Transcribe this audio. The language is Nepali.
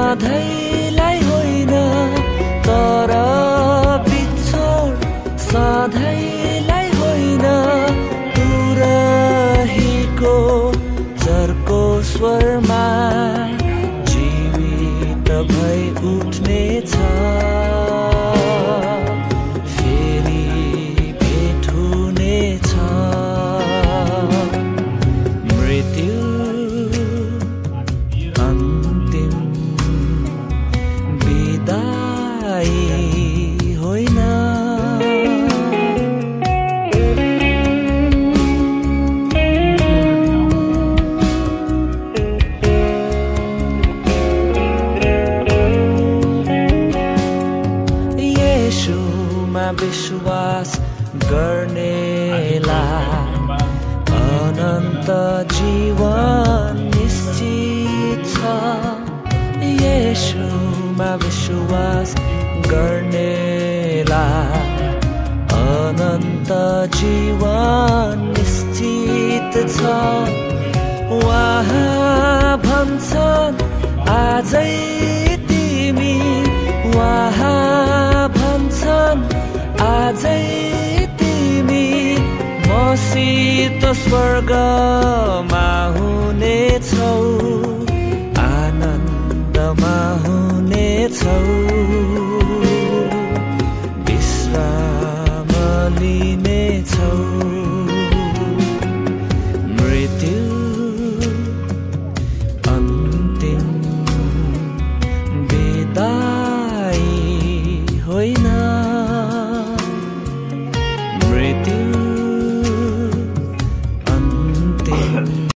सधैँलाई होइन तर बिछोड सधैँलाई होइन तुरहीको चर्को स्वरमा जीवित भई उठ्नेछ फेरि भेट हुनेछ मृत्यु अन्तिम बिदाई होइन विश्वास गर्नेलाई अनन्त जीवन निश्चित छ येशूमा विश्वास गर्नेलाई अनन्त जीवन निश्चित छ उहाँ भन्छन् आजै तिमी उहाँ भन्छन् आजै तिमी मसित स्वर्गमा हुनेछौ आनन्दमा हुनेछौ